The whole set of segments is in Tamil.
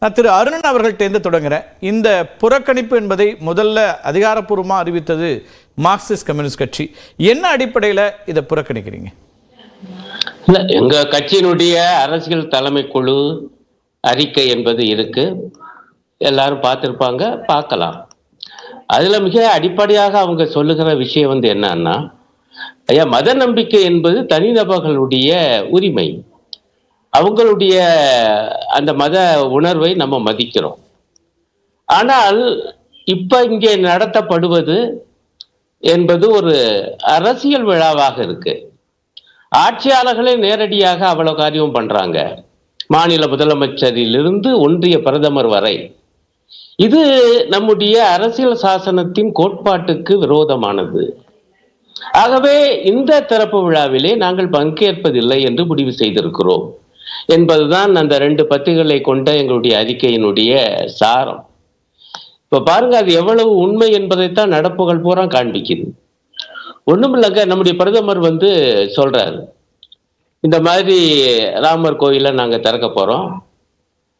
நான் திரு அருணன் அவர்கள்ட்ட தொடங்குறேன். இந்த புறக்கணிப்பு என்பதை முதல்ல அதிகாரப்பூர்வமாக அறிவித்தது மார்க்சிஸ்ட் கம்யூனிஸ்ட் கட்சி. என்ன அடிப்படையில் இதை புறக்கணிக்கிறீங்க? எங்க கட்சியினுடைய அரசியல் தலைமை குழு அறிக்கை என்பது இருக்கு, எல்லாரும் பார்த்திருப்பாங்க, பார்க்கலாம். அதுல மிக அடிப்படையாக அவங்க சொல்லுகிற விஷயம் என்னன்னா, ஐயா, மத நம்பிக்கை என்பது தனிநபர்களுடைய உரிமை. அவங்களுடைய அந்த மத உணர்வை நம்ம மதிக்கிறோம். ஆனால் இப்ப இங்கே நடத்தப்படுவது என்பது ஒரு அரசியல் விழாவாக இருக்கு. ஆட்சியாளர்களே நேரடியாக அவ்வளவு காரியம் பண்றாங்க, மாநில முதலமைச்சரிலிருந்து ஒன்றிய பிரதமர் வரை. இது நம்முடைய அரசியல் சாசனத்தின் கோட்பாட்டுக்கு விரோதமானது. ஆகவே இந்த திறப்பு விழாவிலே நாங்கள் பங்கேற்பதில்லை என்று முடிவு செய்திருக்கிறோம் என்பதுதான் அந்த 2 பத்திகளை கொண்ட எங்களுடைய அறிக்கையினுடைய சாரம். இப்ப பாருங்க, அது எவ்வளவு உண்மை என்பதைத்தான் நடப்புகள் பூரா காண்பிக்குது. ஒண்ணுமில்லங்க, நம்முடைய பிரதமர் சொல்றாரு, இந்த மாதிரி ராமர் கோயிலை நாங்க திறக்க போறோம்,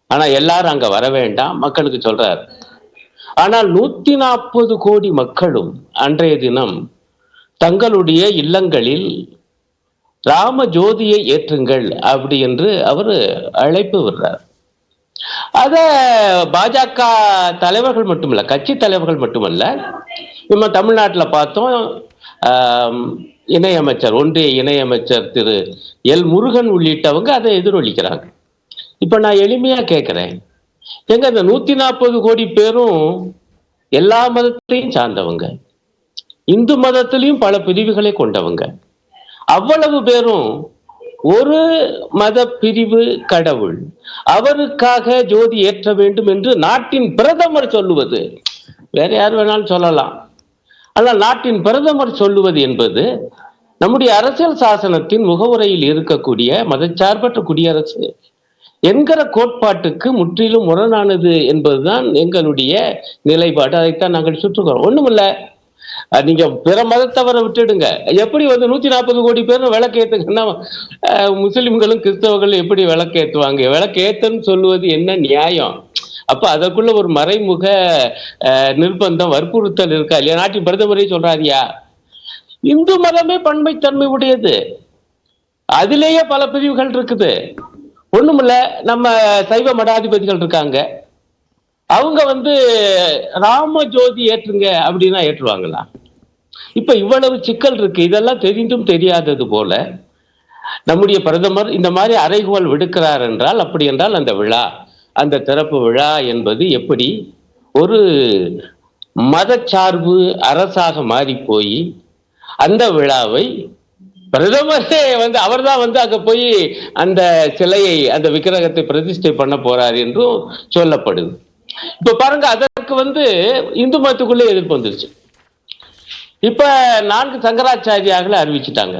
ஆனா எல்லாரும் அங்க வர வேண்டாம் மக்களுக்கு சொல்றாரு. ஆனால் 140 கோடி மக்களும் அன்றைய தினம் தங்களுடைய இல்லங்களில் ராம ஜோதியை ஏற்றுங்கள் அப்படி என்று அவர் அழைப்பு விடுறார். அத பாஜக தலைவர்கள் மட்டுமல்ல, கட்சி தலைவர்கள் மட்டுமல்ல, நம்ம தமிழ்நாட்டில் பார்த்தோம், இணையமைச்சர், ஒன்றிய இணையமைச்சர் திரு எல் முருகன் உள்ளிட்டவங்க அதை எதிரொலிக்கிறாங்க. இப்ப நான் எளிமையா கேட்கிறேன், எங்க இந்த 140 கோடி பேரும் எல்லா மதத்தையும் சார்ந்தவங்க, இந்து மதத்திலையும் பல பிரிவுகளை கொண்டவங்க, அவ்வளவு பேரும் ஒரு மத பிரிவு கடவுள், அவருக்காக ஜோதி ஏற்ற வேண்டும் என்று நாட்டின் பிரதமர் சொல்லுவது, வேற யார் வேணாலும் சொல்லலாம், ஆனால் நாட்டின் பிரதமர் சொல்லுவது என்பது நம்முடைய அரசியல் சாசனத்தின் முகவுரையில் இருக்கக்கூடிய மதச்சார்பற்ற குடியரசு என்கிற கோட்பாட்டுக்கு முற்றிலும் முரணானது என்பதுதான் எங்களுடைய நிலைப்பாடு. அதைத்தான் நாங்கள் சுற்றுக்கிறோம். ஒண்ணுமில்ல, நீங்க பிற மதத்தவரை விட்டுடுங்க, எப்படி 140 கோடி பேர் விளக்கேத்துங்கன்னா முஸ்லிம்களும் கிறிஸ்தவர்களும் எப்படி விளக்கேற்றுவாங்க? விளக்கேத்துன்னு சொல்லுவது என்ன நியாயம்? அப்ப அதற்குள்ள ஒரு மறைமுக நிர்பந்தம், வற்புறுத்தல் இருக்கா இல்லையா? நாட்டின் பிரதமரே சொல்றாரியா, இந்து மதமே பன்மைத்தன்மை உடையது, அதிலேயே பல பிரிவுகள் இருக்குது. ஒண்ணுமில்ல, நம்ம சைவ மடாதிபதிகள் இருக்காங்க, அவங்க ராம ஜோதி ஏற்றுங்க அப்படின்னா ஏற்றுவாங்களா? இப்ப இவ்வளவு சிக்கல் இருக்கு. இதெல்லாம் தெரிந்தும் தெரியாதது போல நம்முடைய பிரதமர் இந்த மாதிரி அறைகோல் விடுக்கிறார் என்றால், அப்படி என்றால் அந்த விழா, அந்த திறப்பு விழா என்பது எப்படி ஒரு மதச்சார்பு அரசாக மாறி போய் அந்த விழாவை பிரதமரே அவர் தான் அங்க போய் அந்த சிலையை, அந்த விக்கிரகத்தை பிரதிஷ்டை பண்ண போறார் என்றும் சொல்லப்படுது. இப்ப பாருங்க, அதற்கு இந்து மதத்துக்குள்ளே எதிர்ப்பு வந்துருச்சு. இப்ப 4 சங்கராச்சாரியார்களை அறிவிச்சுட்டாங்க.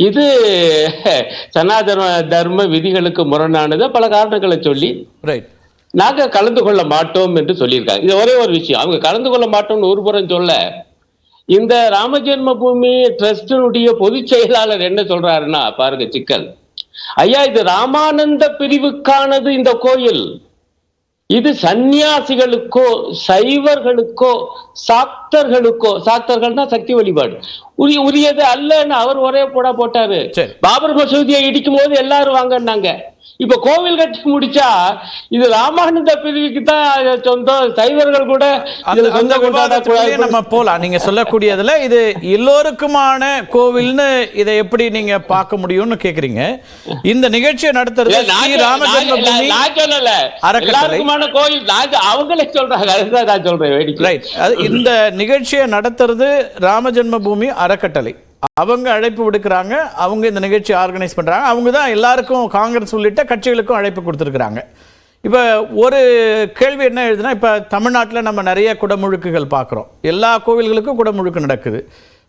இது சனாதன தர்ம விதிகளுக்கு முரணானது பல காரணங்களை சொல்லி நாங்க கலந்து கொள்ள மாட்டோம் என்று சொல்லியிருக்காங்க. இது ஒரே ஒரு விஷயம், அவங்க கலந்து கொள்ள மாட்டோம்னு ஒரு புறம் சொல்ல, இந்த ராமஜென்ம பூமி ட்ரஸ்டினுடைய பொதுச் செயலாளர் என்ன சொல்றாருன்னா, பாருங்க சிக்கல், ஐயா, இது ராமானந்த பிரிவுக்கானது இந்த கோயில், இது சந்நியாசிகளுக்கோ சைவர்களுக்கோ சாக்தர்களுக்கோ, சாக்தர்கள்னா சக்தி வழிபாடு, உரியது அல்லன்னு அவர் ஒரே போட்டாரு. பாபர் மசூதியை இடிக்கும் போது எல்லாரும் வாங்கினாங்க. இப்ப கோவில் கட்டி முடிச்சா இது ராமானந்த பிரிவுக்கு தான் சொந்தம், சைவர்கள் கூட நம்ம போலாம். நீங்க சொல்லக்கூடியதுல இது எல்லோருக்குமான கோவில்னு இதை எப்படி நீங்க பார்க்க முடியும்னு கேக்குறீங்க. இந்த நிகழ்ச்சியை நடத்துறது அறக்கட்டளை கோயில், அவங்களே சொல்றாங்க, அதுதான் நான் சொல்றேன். இந்த நிகழ்ச்சியை நடத்துறது ராமஜென்ம பூமி அறக்கட்டளை, அவங்க அழைப்பு விடுக்கிறாங்க, அவங்க இந்த நிகழ்ச்சி ஆர்கனைஸ் பண்றாங்க, அவங்க தான் எல்லாருக்கும் காங்கிரஸ் உள்ளிட்ட கட்சிகளுக்கும் அழைப்பு கொடுத்துருக்குறாங்க. இப்போ ஒரு கேள்வி என்ன எழுதுனா, இப்போ தமிழ்நாட்டில் நம்ம நிறைய குடமுழுக்குகள் பார்க்குறோம், எல்லா கோவில்களுக்கும் குடமுழுக்கு நடக்குது.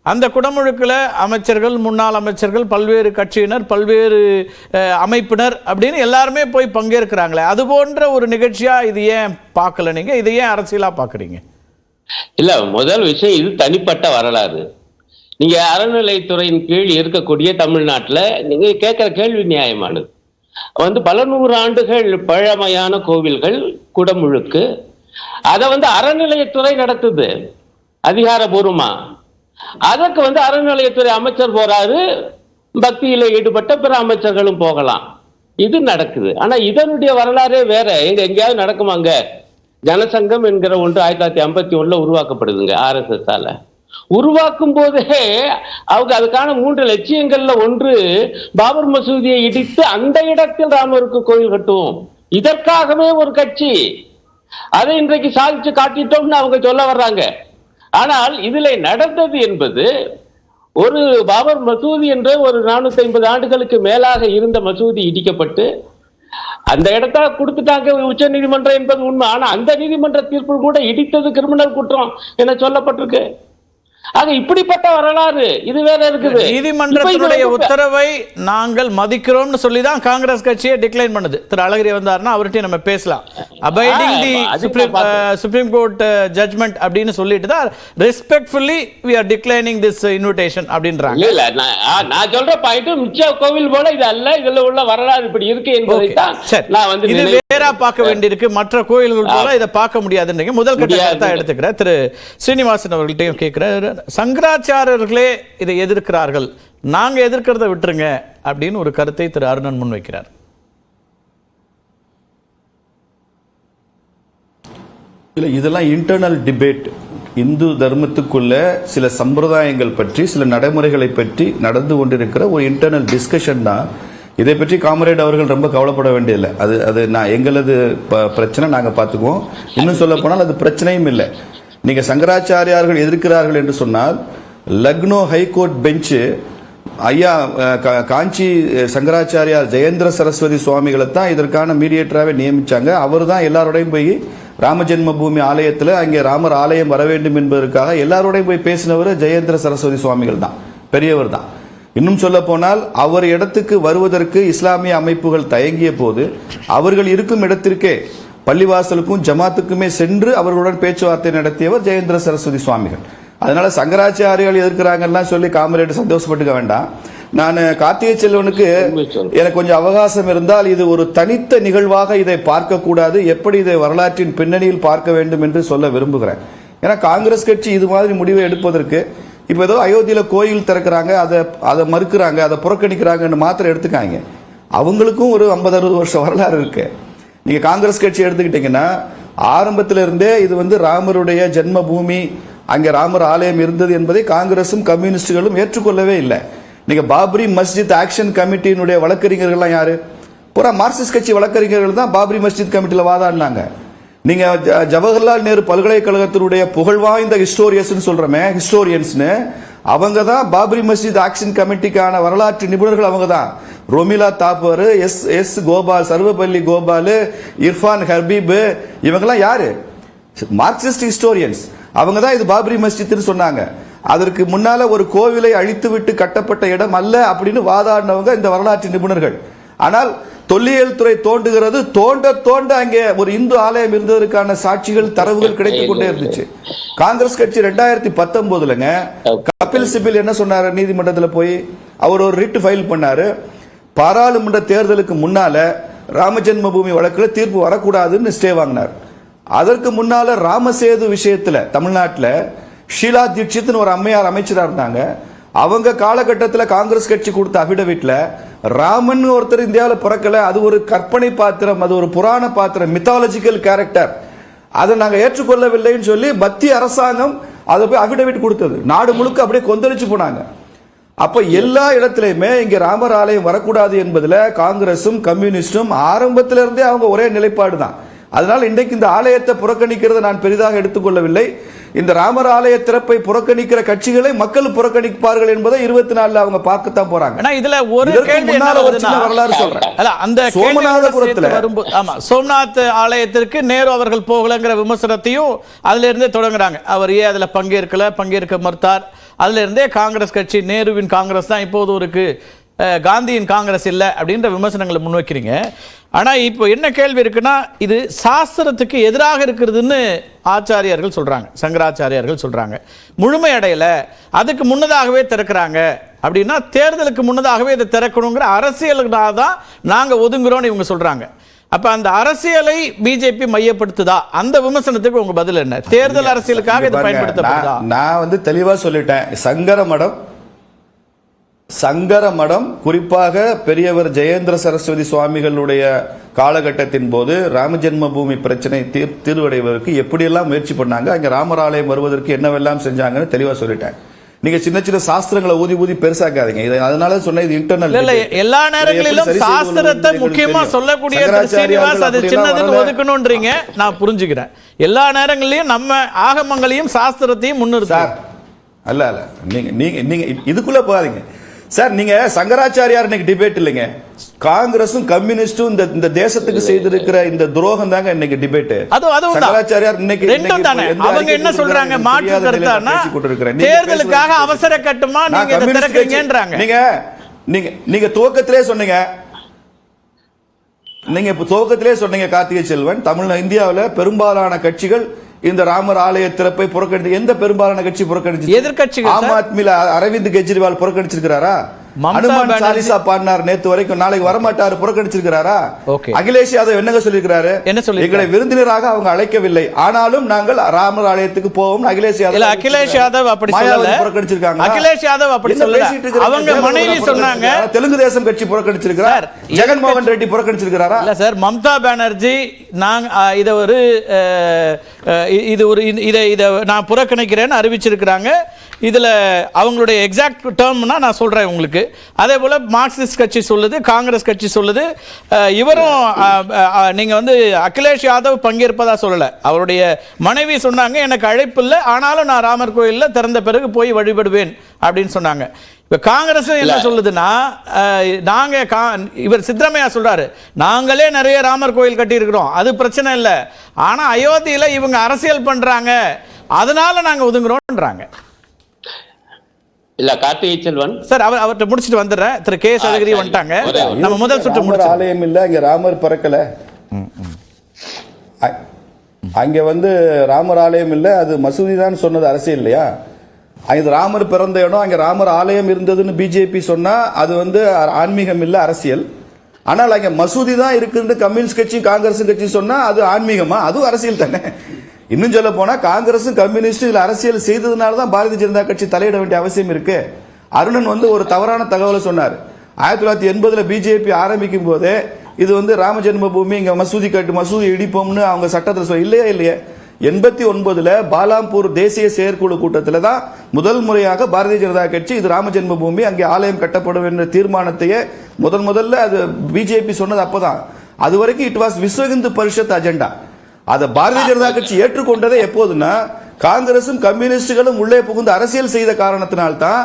அந்த குடமுழுக்கில் அமைச்சர்கள், முன்னாள் அமைச்சர்கள், பல்வேறு கட்சியினர், பல்வேறு அமைப்பினர் அப்படின்னு எல்லாருமே போய் பங்கேற்கிறாங்களே, அது போன்ற ஒரு நிகழ்ச்சியா இது ஏன் பார்க்கல நீங்க? இது ஏன் அரசியலா பார்க்குறீங்க? இல்ல, முதல் விஷயம், இது தனிப்பட்ட வரலாறு. நீங்க அறநிலைத்துறையின் கீழ் இருக்கக்கூடிய தமிழ்நாட்டில் நீங்க கேட்கிற கேள்வி நியாயமானது. பல நூறு ஆண்டுகள் பழமையான கோவில்கள் குடமுழுக்கு. அதை அறநிலையத்துறை நடத்துது அதிகாரபூர்வமா. அதற்கு அறநிலையத்துறை அமைச்சர் போறாரு, பக்தியில ஈடுபட்ட பிற அமைச்சர்களும் போகலாம். இது நடக்குது. ஆனா இதனுடைய வரலாறே வேற. எங்கேயாவது நடக்குமாங்க? ஜனசங்கம் என்கிற ஒன்று 1951 உருவாக்கப்படுதுங்க RSS ஆல. உருவாக்கும் போதே அவங்க அதுக்கான 3 லட்சியங்கள்ல ஒன்று பாபர் மசூதியை இடித்து அந்த இடத்தில் ராமருக்கு கோயில் கட்டுவோம். இதற்காகவே ஒரு கட்சி. அதை இன்றைக்கு சாதிச்சு காட்டிட்டோம்னு அவங்க சொல்ல வர்றாங்க. ஆனால் இதுல நடந்தது என்பது ஒரு பாபர் மசூதி என்ற ஒரு 450 ஆண்டுகளுக்கு மேலாக இருந்த மசூதி இடிக்கப்பட்டு அந்த இடத்த கொடுத்துட்டாங்க உச்ச நீதிமன்றம் என்பது உண்மை. ஆனா அந்த நீதிமன்ற தீர்ப்பு கூட இடித்தது கிரிமினல் குற்றம் என சொல்லப்பட்டிருக்கு. ஆக இப்படிப்பட்ட வரலாறு இது வேற இருக்குது. நீதிமன்றத்தினுடைய உத்தரவை நாங்கள் மதிக்கிறோம்னு சொல்லிதான் காங்கிரஸ் கட்சியை டிக்ளைன் பண்ணுது. திரு அழகிரி வந்தாருன்னா அவர்கிட்ட நம்ம பேசலாம். Abiding the supreme court judgement அப்படின்னு சொல்லிட்டு தான் respectfully we are declining this invitation அப்படின்றாங்க. இல்ல நான் சொல்ற பாயிண்ட் மிச்ச கோவில் போல இது அல்ல. இதுல உள்ள வரலாறு இப்படி இருக்கு என்பதை தான் நான் இது வேறா பார்க்க வேண்டியிருக்கு. மற்ற கோயில்கள் போல இதை பார்க்க முடியாதுன்றீங்க. முதல் கட்டத்தை எடுத்துக்கிறேன். திரு ஸ்ரீனிவாசன் அவர்கள்ட்டையும் கேட்கிறேன். சங்கராச்சாரியர்களே இதை எதிர்க்கிறார்கள், நாங்க எதிர்க்கிறத விட்டுருங்க அப்படின்னு ஒரு கருத்தை திரு அருணன் முன்வைக்கிறார். இல்லை, இதெல்லாம் இன்டர்னல் டிபேட். இந்து தர்மத்துக்குள்ள சில சம்பிரதாயங்கள் பற்றி, சில நடைமுறைகளை பற்றி நடந்து கொண்டிருக்கிற ஒரு இன்டர்னல் டிஸ்கஷன் தான். இதை பற்றி காமரேட் அவர்கள் ரொம்ப கவலைப்பட வேண்டியதில்லை. அது நான் எங்களது பிரச்சனை, நாங்க பார்த்துக்குவோம். இன்னும் சொல்ல போனால் அது பிரச்சனையும் இல்லை. நீங்க சங்கராச்சாரியார்கள் எதிர்க்கிறார்கள் என்று சொன்னால் லக்னோ ஹைகோர்ட் பெஞ்சு ஐயா காஞ்சி சங்கராச்சாரியார் ஜெயேந்திர சரஸ்வதி சுவாமிகளை தான் இதற்கான மீடியேட்டராகவே நியமிச்சாங்க. அவர் தான் எல்லாரோடையும் போய் ராமஜென்ம பூமி ஆலயத்தில் அங்கே ராமர் ஆலயம் வர வேண்டும் என்பதற்காக எல்லாரோடையும் போய் பேசினவர் ஜெயேந்திர சரஸ்வதி சுவாமிகள் தான், பெரியவர் தான். இன்னும் சொல்ல போனால் அவர் இடத்துக்கு வருவதற்கு இஸ்லாமிய அமைப்புகள் தயங்கிய போது அவர்கள் இருக்கும் இடத்திற்கே பள்ளிவாசலுக்கும் ஜமாத்துக்குமே சென்று அவர்களுடன் பேச்சுவார்த்தை நடத்தியவர் ஜெயேந்திர சரஸ்வதி சுவாமிகள். அதனால சங்கராச்சாரியால் எதிர்க்கிறாங்கலாம் சொல்லி காமரேட் சந்தோஷப்பட்டுக்க வேண்டாம். நான் கார்த்திகை செல்வனுக்கு எனக்கு கொஞ்சம் அவகாசம் இருந்தால் இது ஒரு தனித்த நிகழ்வாக இதை பார்க்க கூடாது, எப்படி இதை வரலாற்றின் பின்னணியில் பார்க்க வேண்டும் என்று சொல்ல விரும்புகிறேன். ஏன்னா காங்கிரஸ் கட்சி இது மாதிரி முடிவை எடுப்பதற்கு இப்ப ஏதோ அயோத்தியில கோயில் திறக்கிறாங்க, அதை மறுக்கிறாங்க, அதை புறக்கணிக்கிறாங்கன்னு மாத்திரம் எடுத்துக்காங்க. அவங்களுக்கும் ஒரு 50-60 வருஷம் வரலாறு இருக்கு. நீங்க காங்கிரஸ் கட்சி எடுத்துக்கிட்டீங்கன்னா ஆரம்பத்தில இருந்தே இது ராமருடைய ஜென்ம பூமி, அங்கே ராமர் ஆலயம் இருந்தது என்பதை காங்கிரசும் கம்யூனிஸ்டுகளும் ஏற்றுக்கொள்ளவே இல்லை. நீங்க பாபரி மஸ்ஜித் ஆக்ஷன் கமிட்டியினுடைய வழக்கறிஞர்கள்லாம் யாரு? பூரா மார்க்சிஸ்ட் கட்சி வழக்கறிஞர்கள் தான் பாபரி மஸ்ஜித் கமிட்டியில வாதாடினாங்க. நீங்க ஜவஹர்லால் நேரு பல்கலைக்கழகத்தினுடைய புகழ்வாய்ந்த ஹிஸ்டோரியன்ஸ் அவங்க தான் பாபரி மஸ்ஜித் ஆக்ஷன் கமிட்டிக்கான வரலாற்று நிபுணர்கள். அவங்க தான் ரோமிலா தாப்பர், எஸ் கோபால், சர்வபள்ளி கோபால், இர்ஃபான் ஹபீப், இவங்கெல்லாம் யாரு? Marxist historians. அவங்க தான் இது பாபரி மஸ்ஜித்னு சொன்னாங்க. அதற்கு முன்னால ஒரு கோவிலை அழித்து விட்டு கட்டப்பட்ட இடம் அல்ல அப்படின்னு வாதாடினவங்க இந்த வரலாற்று நிபுணர்கள். ஆனால் தொல்லியல் துறை தோண்டுகிறது, தோண்ட அங்கே ஒரு இந்து ஆலயம் இருந்ததற்கான சாட்சிகள், தரவுகள் கிடைத்துக் கொண்டே இருந்துச்சு. காங்கிரஸ் கட்சி 2019 கபில் சிபில் என்ன சொன்னாரு? நீதிமன்றத்தில் போய் அவர் ஒரு ரிட் ஃபைல் பண்ணாரு. பாராளுமன்ற தேர்தலுக்கு முன்னால ராமஜென்ம பூமி வழக்கில் தீர்ப்பு வரக்கூடாதுன்னு ஸ்டே வாங்கினார். அதற்கு முன்னால ராமசேது விஷயத்துல தமிழ்நாட்டில் ஷீலா தீட்சித்னு ஒரு அம்மையார் அமைச்சராக இருந்தாங்க. அவங்க காலகட்டத்தில் காங்கிரஸ் கட்சி கொடுத்த அபிடவிட்ல ராமன் ஒருத்தர் இந்தியாவில் பிறக்கல, அது ஒரு கற்பனை பாத்திரம், அது ஒரு புராண பாத்திரம், மித்தாலஜிக்கல் கேரக்டர், அதை நாங்கள் ஏற்றுக்கொள்ளவில்லைன்னு சொல்லி மத்திய அரசாங்கம் அதை போய் அபிடவிட் கொடுத்தது. நாடு முழுக்க அப்படியே கொந்தளிச்சு போனாங்க. அப்ப எல்லா இடத்திலுமே இங்க ராமர் ஆலயம் வரக்கூடாது என்பதில் காங்கிரசும் கம்யூனிஸ்டும் ஆரம்பத்திலிருந்தே அவங்க ஒரே நிலைப்பாடு தான். அதனால இன்றைக்கு இந்த ஆலயத்தை புறக்கணிக்கிறத நான் பெரிதாக எடுத்துக்கொள்ளவில்லை. இந்த ராமர் ஆலய திறப்பை புறக்கணிக்கிற கட்சிகளை மக்கள் புறக்கணிப்பார்கள் என்பதை 24 அவங்க பார்க்கத்தான் போறாங்க. இதுல ஒரு வரலாறு சொல்றேன். அந்த சோமநாதபுரத்துல சோம்நாத் ஆலயத்திற்கு நேரு அவர்கள் போகலங்கிற விமர்சனத்தையும் அதுல இருந்தே தொடங்குறாங்க. அவர் ஏன் அதுல பங்கேற்க மறுத்தார்? அதுல இருந்தே காங்கிரஸ் கட்சி, நேருவின் காங்கிரஸ் தான் இப்போது இருக்கு, காந்தியின் காங்கிரஸ் இல்லை அப்படின்ற விமர்சனங்களை முன்வைக்கிறீங்க. ஆனா இப்போ என்ன கேள்வி இருக்குன்னா, இது சாஸ்திரத்துக்கு எதிராக இருக்கிறதுன்னு ஆச்சாரியர்கள் சொல்றாங்க, சங்கராச்சாரியார்கள் சொல்றாங்க. முழுமை அடையல, அதுக்கு முன்னதாகவே திறக்கிறாங்க அப்படின்னா தேர்தலுக்கு முன்னதாகவே இதை திறக்கணுங்கிற அரசியலுக்காக தான் நாங்க ஒதுங்குறோம்னு இவங்க சொல்றாங்க. அப்ப அந்த அரசியலை பிஜேபி மையப்படுத்துதா? அந்த விமர்சனத்துக்கு உங்க பதில் என்ன? தேர்தல் அரசியலுக்காக இது பயன்படுத்தப்படுதா? நான் தெளிவா சொல்லிட்டேன். சங்கர மடம் குறிப்பாக பெரியவர் ஜெயேந்திர சரஸ்வதி சுவாமிகளுடைய காலகட்டத்தின் போது ராமஜென்ம பூமி பிரச்சனை தீர்வடைவதற்கு எப்படியெல்லாம் முயற்சி பண்ணாங்க, அங்க ராமர் ஆலயம் வருவதற்கு என்னவெல்லாம் செஞ்சாங்கன்னு தெளிவா சொல்லிட்டேன். நீங்க சின்ன சின்ன சாஸ்திரங்களை ஊதி பெருசாக்காதீங்க. அதனால சொன்ன இது இன்டர்னல். எல்லா நேரங்களிலும் சாஸ்திரத்தை முக்கியமா சொல்லக்கூடிய ஸ்ரீனிவாஸ் அது சின்னதுன்னு ஒதுக்கணும்ன்றீங்க. நான் புரிஞ்சுக்கிறேன். எல்லா நேரங்களிலும் நம்ம ஆகமங்களையும் சாஸ்திரத்தையும் முன்னிறுத்தார். அல்ல நீங்க இதுக்குள்ள போகாதீங்க சார். நீங்க சங்கராச்சாரியார் இன்னைக்கு டிபேட் இல்லைங்க. காங்கிரசும் கம்யூனிஸ்டும் இந்த தேசத்துக்கு செய்திருக்கிற இந்த துரோகம் தாங்க இன்னைக்கு டிபேட். சங்கராச்சாரியார் இன்னைக்கு அவங்க என்ன சொல்றாங்க? மாற்று கருத்தானா தேர்தலுக்காக அவசர கட்டுமா நீங்க இத திறக்கறீங்கன்றாங்க. நீங்க துவக்கத்திலே சொன்னீங்க கார்த்திகை செல்வன், இந்தியாவில் பெரும்பாலான கட்சிகள் இந்த ராமர் ஆலய திறப்பை புறக்கணித்து எந்த பெரும்பாலான கட்சி புறக்கணிச்சு? எதிர்கட்சிகள். ஆம் ஆத்மில அரவிந்த் கெஜ்ரிவால் புறக்கணிச்சிருக்கிறாரா? ஹனுமான் சாலிசா பாடினார் நேத்து வரைக்கும், நாளைக்கு வரமாட்டாரு, புறக்கணிச்சிருக்கிறாரா? அகிலேஷ் யாதவ் என்னங்க சொல்லியிருக்கிறாரு? எங்களை விருந்தினராக அவங்க அழைக்கவில்லை, ஆனாலும் நாங்கள் ராமர் ஆலயத்துக்கு போவோம். அகிலேஷ் யாதவ் அப்படி சொல்லல. புறக்கணிச்சிருக்காங்க. அகிலேஷ் யாதவ் அப்படி சொல்லல. அவங்க மனைவி சொன்னாங்க. தெலுங்கு தேசம் கட்சி புறக்கணிச்சிருக்கிறார். ஜெகன்மோகன் ரெட்டி புறக்கணிச்சிருக்கிறாரா? இல்ல சார், மம்தா பானர்ஜி இதை நான் புறக்கணிக்கிறேன்னு அறிவிச்சிருக்கிறாங்க. இதுல அவங்களுடைய எக்ஸாக்ட் டேர்ம்னா நான் சொல்றேன் உங்களுக்கு. அதே போல மார்க்சிஸ்ட் கட்சி சொல்லுது, காங்கிரஸ் கட்சி சொல்லுது. இவரும் நீங்க அகிலேஷ் யாதவ் பங்கேற்பதா சொல்லல. அவருடைய மனைவி சொன்னாங்க எனக்கு அழைப்பு இல்லை, ஆனாலும் நான் ராமர் கோயிலில் திறந்த பிறகு போய் வழிபடுவேன் அப்படின்னு சொன்னாங்க. இப்ப காங்கிரஸ் என்ன சொல்லுதுன்னா, இவர் சித்தராமையா சொல்றாரு நாங்களே நிறைய ராமர் கோயில் கட்டி இருக்கிறோம், அது பிரச்சனை இல்லை, ஆனா அயோத்தியில இவங்க அரசியல் பண்றாங்க, அதனால நாங்க ஒதுங்குறோம்ன்றாங்க. இல்ல கார்த்திகை செல்வன் சார், அவர்கிட்ட முடிச்சிட்டு வந்துடுறேன். திரு கே சதுகிரி வந்துட்டாங்க. நம்ம முதல் சுற்று முடிச்சு. ஆலயம் இல்ல, அங்க ராமர் பறக்கல. அங்க ராமர் ஆலயம் இல்ல, அது மசூதி தான் சொன்னது அரசியல் இல்லையா? அங்க ராமர் பிறந்த இடம், அங்க ராமர் ஆலயம் இருந்ததுன்னு பிஜேபி சொன்னா அது ஆன்மீகம் இல்ல, அரசியல். ஆனால் அங்க மசூதி தான் இருக்குன்னு கம்யூனிஸ்ட் கட்சி காங்கிரஸ் கட்சி சொன்னா அது ஆன்மீகமா? அதுவும் அரசியல் தானே. இன்னும் சொல்ல போனா காங்கிரசும் கம்யூனிஸ்டும் இதுல அரசியல் செய்ததுனால தான் பாரதிய ஜனதா கட்சி தலையிட வேண்டிய அவசியம் இருக்கு. அருணன் ஒரு தவறான தகவலை சொன்னார். 1980 பிஜேபி ஆரம்பிக்கும் போதே இது ராம ஜென்ம பூமி, இங்க மசூதி இடிப்போம்னு அவங்க சட்டத்தில் சொல்ல இல்லையே. 89 பாலாம்பூர் தேசிய செயற்குழு கூட்டத்தில் தான் முதல் முறையாக பாரதிய ஜனதா கட்சி இது ராம ஜென்ம பூமி, அங்கே ஆலயம் கட்டப்படும் என்ற தீர்மானத்தையே முதல்ல அது பிஜேபி சொன்னது. அப்பதான் அது வரைக்கும் it was Vishwa Hindu Parishad agenda. அதை பாரதிய ஜனதா கட்சி ஏற்றுக்கொண்டதே எப்போதுன்னா காங்கிரசும் கம்யூனிஸ்டுகளும் உள்ளே புகுந்து அரசியல் செய்த காரணத்தினால்தான்.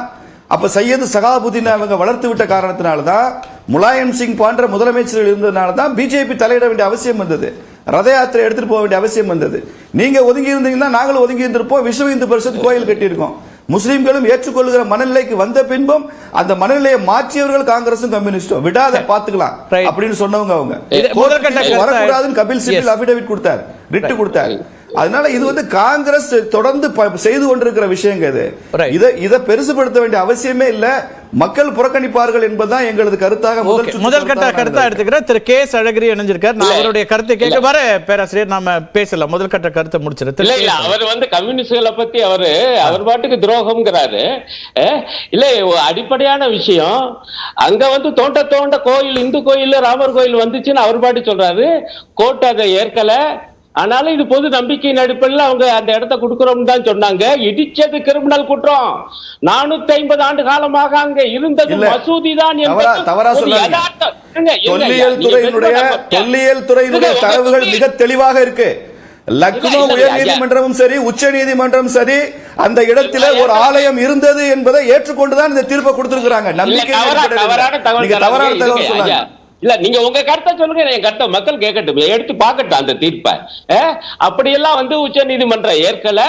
அப்ப சையது சகாபுதீன் அவங்க வளர்த்து விட்ட காரணத்தினால்தான், முலாயம் சிங் போன்ற முதலமைச்சர்கள் இருந்ததுனால்தான் பிஜேபி தலையிட வேண்டிய அவசியம் வந்தது, ரத யாத்திரை எடுத்துட்டு போக வேண்டிய அவசியம் வந்தது. நீங்க ஒதுங்கி இருந்தீங்கன்னா நாங்களும் ஒதுங்கி இருந்திருப்போம், விஸ்வ இந்து பரிஷத் கோயில் கட்டியிருக்கோம். முஸ்லிம்களும் ஏற்றுக்கொள்கிற மனநிலைக்கு வந்த பின்பும் அந்த மனநிலையை மாற்றியவர்கள் காங்கிரசும் கம்யூனிஸ்டும். விடாத பாத்துக்கலாம் அப்படின்னு சொன்னவங்க அவங்க. வரக்கூடாதுன்னு கபில் சிபில் அபிடவிட் கொடுத்தார், ரிட்டு கொடுத்தார். அதனால இது காங்கிரஸ் தொடர்ந்து செய்து கொண்டிருக்கிற விஷயங்க. இதை பெருசுபடுத்த வேண்டிய அவசியமே இல்ல, மக்கள் புறக்கணிப்பார்கள் என்பதுதான் எங்களது கருத்தாக முதல் கட்ட கருத்தா எடுத்துக்கிற திரு கே சழகிரி இணைஞ்சிருக்கார். நான் அவருடைய கருத்தை கேட்க வர பேராசிரியர் நாம பேசலாம். முதல் கட்ட கருத்தை முடிச்சிரு. அவர் கம்யூனிஸ்டுகளை பத்தி அவர் பாட்டுக்கு துரோகம்ங்கிறாரு. இல்ல அடிப்படையான விஷயம் அங்க தோண்ட கோயில், இந்து கோயில், ராமர் கோயில் வந்துச்சுன்னு அவர் பாட்டு சொல்றாரு. கோர்ட் அதை ஏற்கல, ஆனாலும் இது பொது நம்பிக்கையின் அடிப்படையில் அவங்க அந்த இடத்தை கொடுக்கிறோம் தான் சொன்னாங்க. இடிச்சது கிரிமினல் குற்றம். 450 ஆண்டு காலமாக அங்க இருந்தது மசூதி தான். தொல்லியல் துறையினுடைய தரவுகள் மிக தெளிவாக இருக்கு. லக்னோ உயர் நீதிமன்றமும் சரி, உச்ச நீதிமன்றம் சரி, அந்த இடத்துல ஒரு ஆலயம் இருந்தது என்பதை ஏற்றுக்கொண்டுதான் இந்த தீர்ப்பை கொடுத்திருக்கிறாங்க. நம்பிக்கை தவறான தகவல் சொன்னாங்க. இல்ல நீங்க உங்க கருத்தை சொல்லுங்க, என் கருத்தை மக்கள் கேட்கட்டும், எடுத்து பார்க்கட்டும் அந்த தீர்ப்பை. அப்படியெல்லாம் உச்ச நீதிமன்றம் ஏற்கல.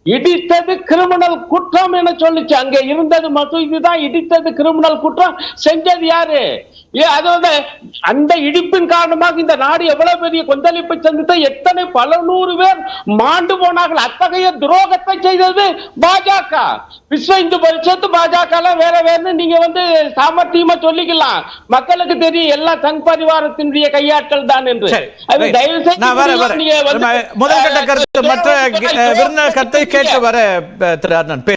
இடித்தது கிரிமினல் குற்றம் என சொல்லிச்சு. அங்க இருந்தது மசூதி தான் இடித்தது கிரிமினல் குற்றம். செஞ்சது யாரு? அதாவது அந்த இடிப்பின் காரணமாக இந்த நாடு எவ்வளவு பெரிய கொந்தளிப்பை சந்தித்த, எத்தனை பல நூறு பேர் மாண்டு போனார்கள். அத்தகைய துரோகத்தை செய்தது பாஜக. விஸ்வ இந்து பரிஷத்து பாஜக வேற வேற நீங்க சாமர்த்தியமா சொல்லிக்கலாம். மக்களுக்கு தெரியும் எல்லாம் சங் பரிவாரத்தினுடைய கையாட்கள் தான் என்று. தயவு செய்து முதல் கட்ட கருத்து மற்ற விருந்தினர் கருத்தை கேட்டு வர திரு அருணன்